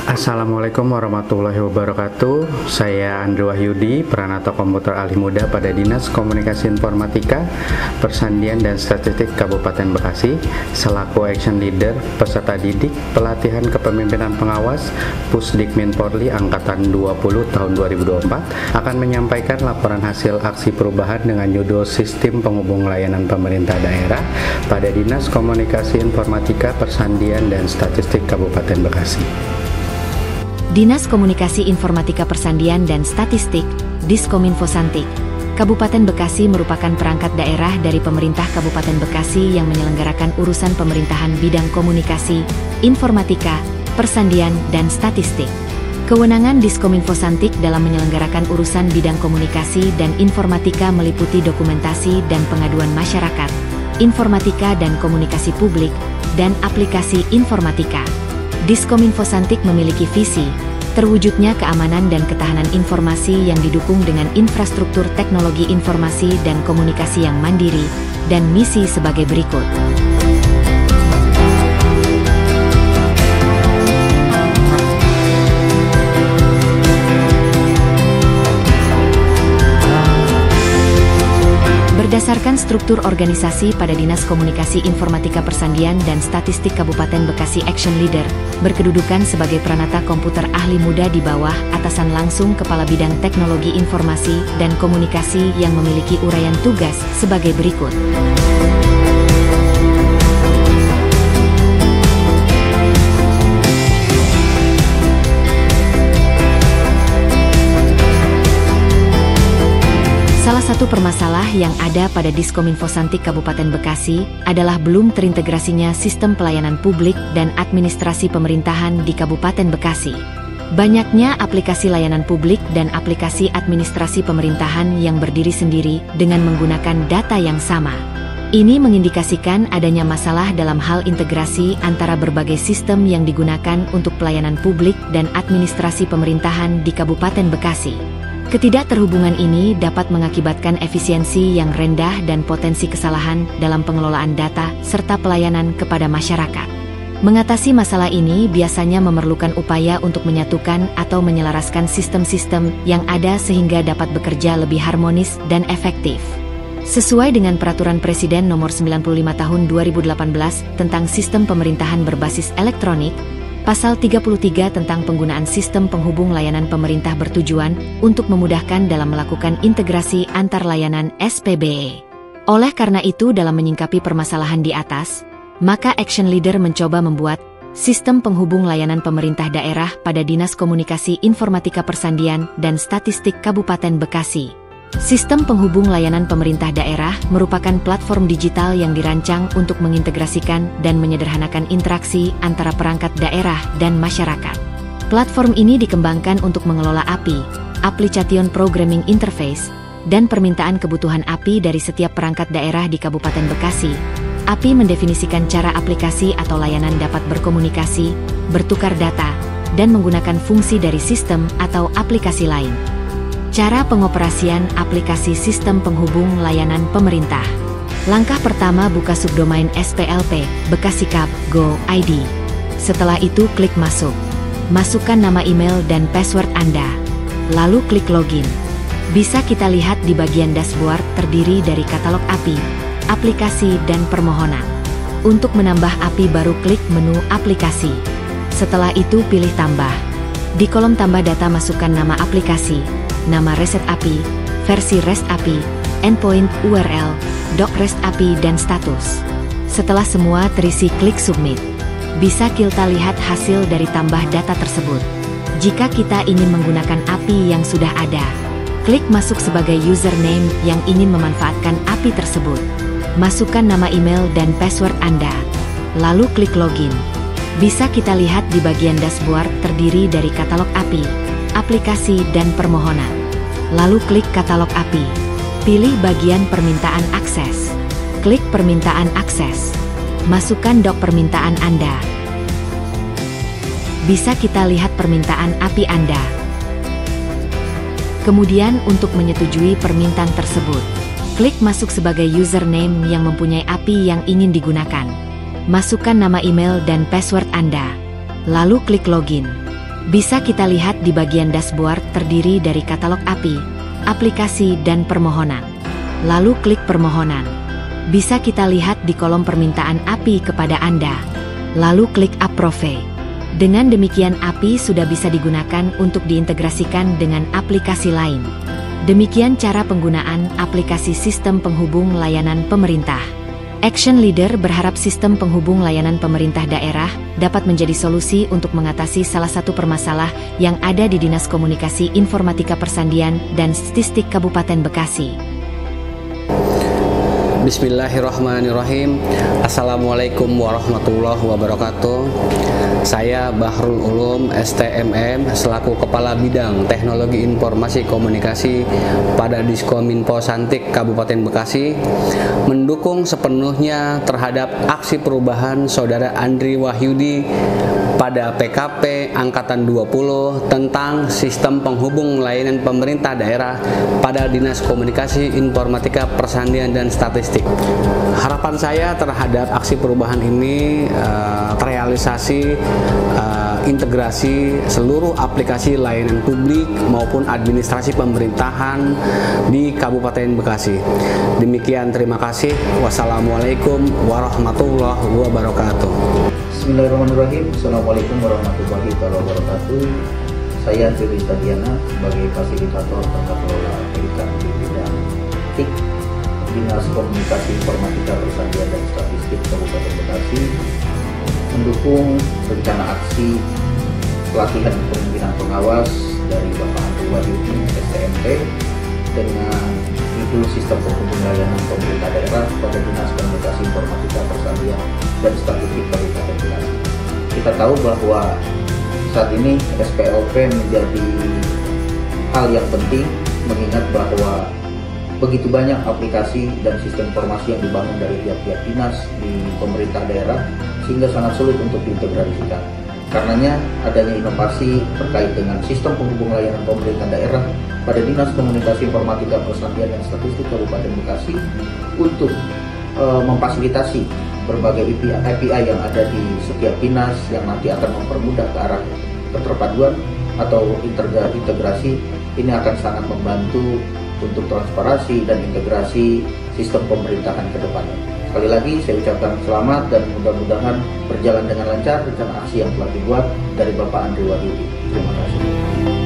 Assalamualaikum warahmatullahi wabarakatuh. Saya Andri Wahyudi, Pranata Komputer Ahli Muda pada Dinas Komunikasi Informatika, Persandian dan Statistik Kabupaten Bekasi, selaku Action Leader, peserta didik, pelatihan kepemimpinan pengawas, Pusdikmin Polri Angkatan 20 tahun 2024, akan menyampaikan laporan hasil aksi perubahan dengan judul Sistem Penghubung Layanan Pemerintah Daerah pada Dinas Komunikasi Informatika, Persandian dan Statistik Kabupaten Bekasi. Dinas Komunikasi Informatika Persandian dan Statistik, Diskominfosantik, Kabupaten Bekasi merupakan perangkat daerah dari pemerintah Kabupaten Bekasi yang menyelenggarakan urusan pemerintahan bidang komunikasi, informatika, persandian, dan statistik. Kewenangan Diskominfosantik dalam menyelenggarakan urusan bidang komunikasi dan informatika meliputi dokumentasi dan pengaduan masyarakat, informatika dan komunikasi publik, dan aplikasi informatika. Diskominfosantik memiliki visi, terwujudnya keamanan dan ketahanan informasi yang didukung dengan infrastruktur teknologi informasi dan komunikasi yang mandiri, dan misi sebagai berikut. Berdasarkan struktur organisasi pada Dinas Komunikasi Informatika Persandian dan Statistik Kabupaten Bekasi Action Leader, berkedudukan sebagai Pranata Komputer Ahli Muda di bawah atasan langsung Kepala Bidang Teknologi Informasi dan Komunikasi yang memiliki uraian tugas sebagai berikut. Salah satu permasalah yang ada pada Diskominfosantik Kabupaten Bekasi adalah belum terintegrasinya sistem pelayanan publik dan administrasi pemerintahan di Kabupaten Bekasi. Banyaknya aplikasi layanan publik dan aplikasi administrasi pemerintahan yang berdiri sendiri dengan menggunakan data yang sama. Ini mengindikasikan adanya masalah dalam hal integrasi antara berbagai sistem yang digunakan untuk pelayanan publik dan administrasi pemerintahan di Kabupaten Bekasi. Ketidakterhubungan ini dapat mengakibatkan efisiensi yang rendah dan potensi kesalahan dalam pengelolaan data serta pelayanan kepada masyarakat. Mengatasi masalah ini biasanya memerlukan upaya untuk menyatukan atau menyelaraskan sistem-sistem yang ada sehingga dapat bekerja lebih harmonis dan efektif. Sesuai dengan Peraturan Presiden Nomor 95 Tahun 2018 tentang Sistem Pemerintahan Berbasis Elektronik, Pasal 33 tentang penggunaan sistem penghubung layanan pemerintah bertujuan untuk memudahkan dalam melakukan integrasi antar layanan SPBE. Oleh karena itu, dalam menyingkapi permasalahan di atas, maka Action Leader mencoba membuat sistem penghubung layanan pemerintah daerah pada Dinas Komunikasi Informatika Persandian dan Statistik Kabupaten Bekasi. Sistem penghubung layanan pemerintah daerah merupakan platform digital yang dirancang untuk mengintegrasikan dan menyederhanakan interaksi antara perangkat daerah dan masyarakat. Platform ini dikembangkan untuk mengelola API, Application Programming Interface, dan permintaan kebutuhan API dari setiap perangkat daerah di Kabupaten Bekasi. API mendefinisikan cara aplikasi atau layanan dapat berkomunikasi, bertukar data, dan menggunakan fungsi dari sistem atau aplikasi lain. Cara pengoperasian aplikasi sistem penghubung layanan pemerintah. Langkah pertama, buka subdomain SPLP, Bekasi.Kap.Go.id. Setelah itu klik masuk. Masukkan nama email dan password Anda. Lalu klik login. Bisa kita lihat di bagian dashboard terdiri dari katalog API, aplikasi dan permohonan. Untuk menambah API baru klik menu aplikasi. Setelah itu pilih tambah. Di kolom tambah data masukkan nama aplikasi, nama reset API, versi REST API, endpoint URL, doc REST API dan status. Setelah semua terisi klik submit. Bisa kita lihat hasil dari tambah data tersebut. Jika kita ingin menggunakan API yang sudah ada, klik masuk sebagai username yang ingin memanfaatkan API tersebut. Masukkan nama email dan password Anda. Lalu klik login. Bisa kita lihat di bagian dashboard terdiri dari katalog API, aplikasi dan permohonan. Lalu klik katalog API. Pilih bagian permintaan akses. Klik permintaan akses. Masukkan dok permintaan Anda. Bisa kita lihat permintaan API Anda. Kemudian untuk menyetujui permintaan tersebut, klik masuk sebagai username yang mempunyai API yang ingin digunakan. Masukkan nama email dan password Anda. Lalu klik login. Bisa kita lihat di bagian dashboard terdiri dari katalog API, aplikasi, dan permohonan. Lalu klik permohonan. Bisa kita lihat di kolom permintaan API kepada Anda. Lalu klik Approve. Dengan demikian API sudah bisa digunakan untuk diintegrasikan dengan aplikasi lain. Demikian cara penggunaan aplikasi sistem penghubung layanan pemerintah. Action Leader berharap sistem penghubung layanan pemerintah daerah dapat menjadi solusi untuk mengatasi salah satu permasalahan yang ada di Dinas Komunikasi Informatika Persandian dan Statistik Kabupaten Bekasi. Bismillahirrahmanirrahim. Assalamualaikum warahmatullahi wabarakatuh. Saya Bahrul Ulum STMM selaku Kepala Bidang Teknologi Informasi Komunikasi pada Diskominfo Santik Kabupaten Bekasi mendukung sepenuhnya terhadap aksi perubahan Saudara Andri Wahyudi pada PKP Angkatan 20 tentang sistem penghubung layanan pemerintah daerah pada Dinas Komunikasi Informatika Persandian dan Statistik. Harapan saya terhadap aksi perubahan ini terrealisasi integrasi seluruh aplikasi layanan publik maupun administrasi pemerintahan di Kabupaten Bekasi. Demikian, terima kasih. Wassalamualaikum warahmatullahi wabarakatuh. Bismillahirrahmanirrahim. Assalamualaikum warahmatullahi wabarakatuh. Saya Fili Tadiana sebagai fasilitator tata kelola pendidikan di bidang TIK Dinas Komunikasi Informatika Persandian dan Statistik Kabupaten Bekasi mendukung rencana aksi pelatihan kepemimpinan pengawas dari Bapak Andri Wahyudi STMP dengan judul Sistem Penghubung Layanan Pemerintah Daerah pada Dinas Komunikasi Informatika Persandian dan Statistik Kabupaten Bekasi. Kita tahu bahwa saat ini SPLP menjadi hal yang penting mengingat bahwa begitu banyak aplikasi dan sistem informasi yang dibangun dari tiap-tiap dinas di pemerintah daerah sehingga sangat sulit untuk diintegrasikan. Karenanya adanya inovasi terkait dengan sistem penghubung layanan pemerintah daerah pada Dinas Komunikasi Informatika Persandian dan Statistik Kabupaten Bekasi untuk memfasilitasi berbagai API yang ada di setiap dinas yang nanti akan mempermudah ke arah keterpaduan atau integrasi. Ini akan sangat membantu untuk transparansi dan integrasi sistem pemerintahan ke depannya. Sekali lagi saya ucapkan selamat dan mudah-mudahan berjalan dengan lancar rencana aksi yang telah dibuat dari Bapak Andri Wahyudi. Terima kasih.